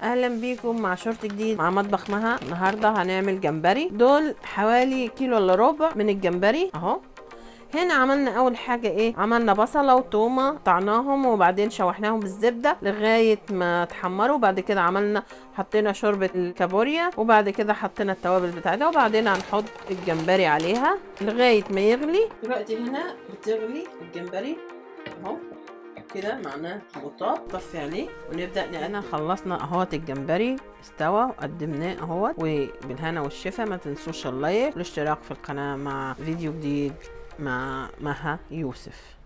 اهلا بيكم مع شورت جديد مع مطبخ مها. النهارده هنعمل جمبري. دول حوالي كيلو الا ربع من الجمبري اهو. هنا عملنا اول حاجه ايه، عملنا بصله وتومه قطعناهم وبعدين شوحناهم بالزبده لغايه ما اتحمروا. بعد كده عملنا حطينا شوربه الكابوريا وبعد كده حطينا التوابل بتاعتها وبعدين هنحط الجمبري عليها لغايه ما يغلي. دلوقتي هنا بتغلي الجمبري اهو كده، معناه مطاب. طفي عليه ونبدا. انا خلصنا اهوت الجمبري استوى وقدمناه اهوت، وبالهنا والشفا. ما تنسوش اللايك والاشتراك في القناه مع فيديو جديد مع مها يوسف.